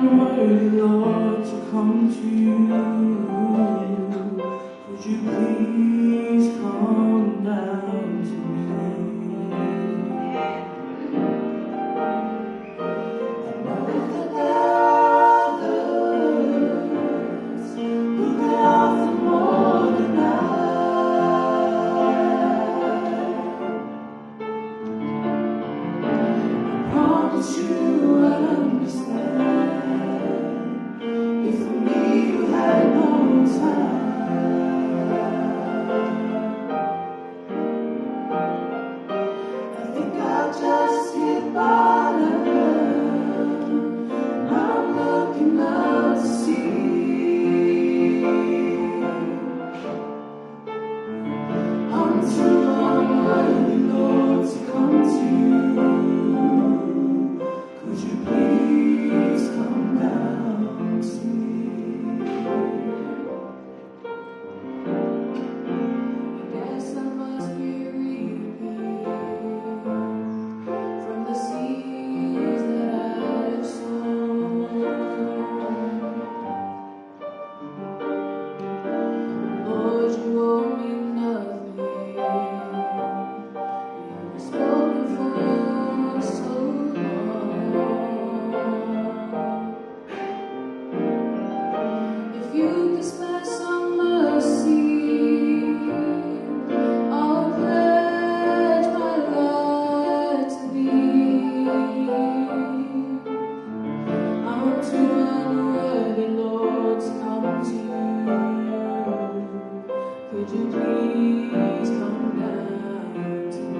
unworthy, Lord, to come to you. Could you please come down to me? I know that there are others who could offer more than I. Promise you I'd understand if for me you had no time. I think I'll just hit bottom. I'm looking out to see. I'm too unworthy, Lord, to come to you. Could you please come down to me? I guess I must be reaping from the seeds that I've sown. Lord, you owe me nothing. You've spoken for so long. If you dispense some mercy, I'll pledge my life to thee. I'm too unworthy, Lord, to come to you. Could you please come down to me?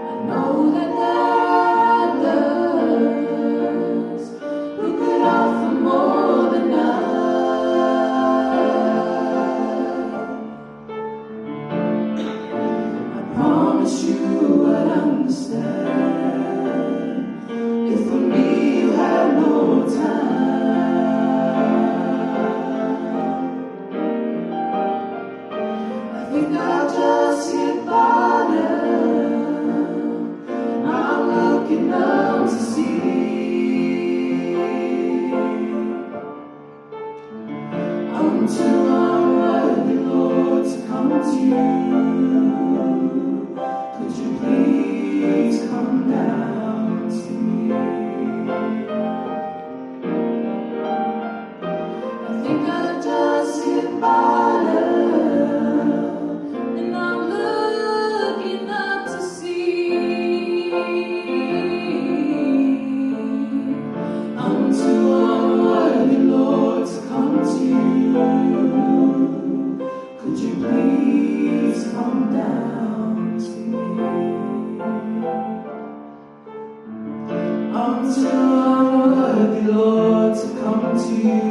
I know that there are others who could offer more than I. I promise you I'd understand if for me you had no time. I think I'll just hit bottom. I'm looking up to see. I'm too unworthy, Lord, to come to you. Could you please come down to me? I think I'll just hit bottom, and I'm looking up to see. I'm too unworthy, Lord, to come to you. Could you please come down to me? I'm too unworthy, Lord, to come to you.